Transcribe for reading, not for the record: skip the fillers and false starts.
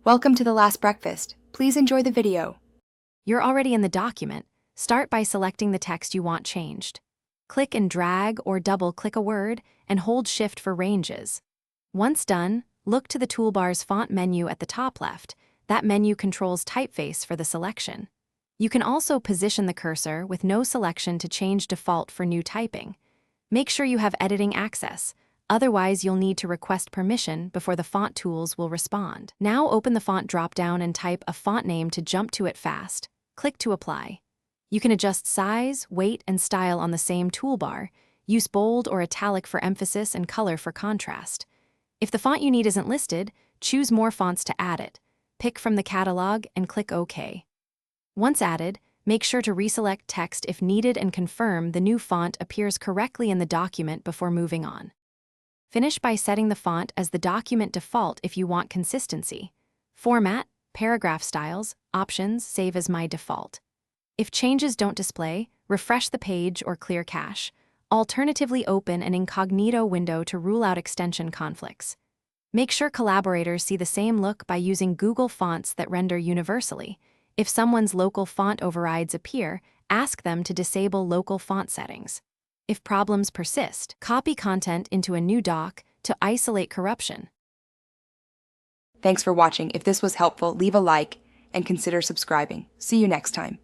Welcome to the last breakfast. Please enjoy the video. You're already in the document. Start by selecting the text you want changed. Click and drag or double-click a word and hold Shift for ranges. Once done, look to the toolbar's font menu at the top left. That menu controls typeface for the selection. You can also position the cursor with no selection to change default for new typing. Make sure you have editing access. Otherwise, you'll need to request permission before the font tools will respond. Now open the font drop-down and type a font name to jump to it fast. Click to apply. You can adjust size, weight, and style on the same toolbar. Use bold or italic for emphasis and color for contrast. If the font you need isn't listed, choose more fonts to add it. Pick from the catalog and click OK. Once added, make sure to reselect text if needed and confirm the new font appears correctly in the document before moving on. Finish by setting the font as the document default if you want consistency. Format, paragraph styles, options save as my default. If changes don't display, refresh the page or clear cache. Alternatively, open an incognito window to rule out extension conflicts. Make sure collaborators see the same look by using Google fonts that render universally. If someone's local font overrides appear, ask them to disable local font settings. If problems persist, copy content into a new doc to isolate corruption. Thanks for watching. If this was helpful, leave a like and consider subscribing. See you next time.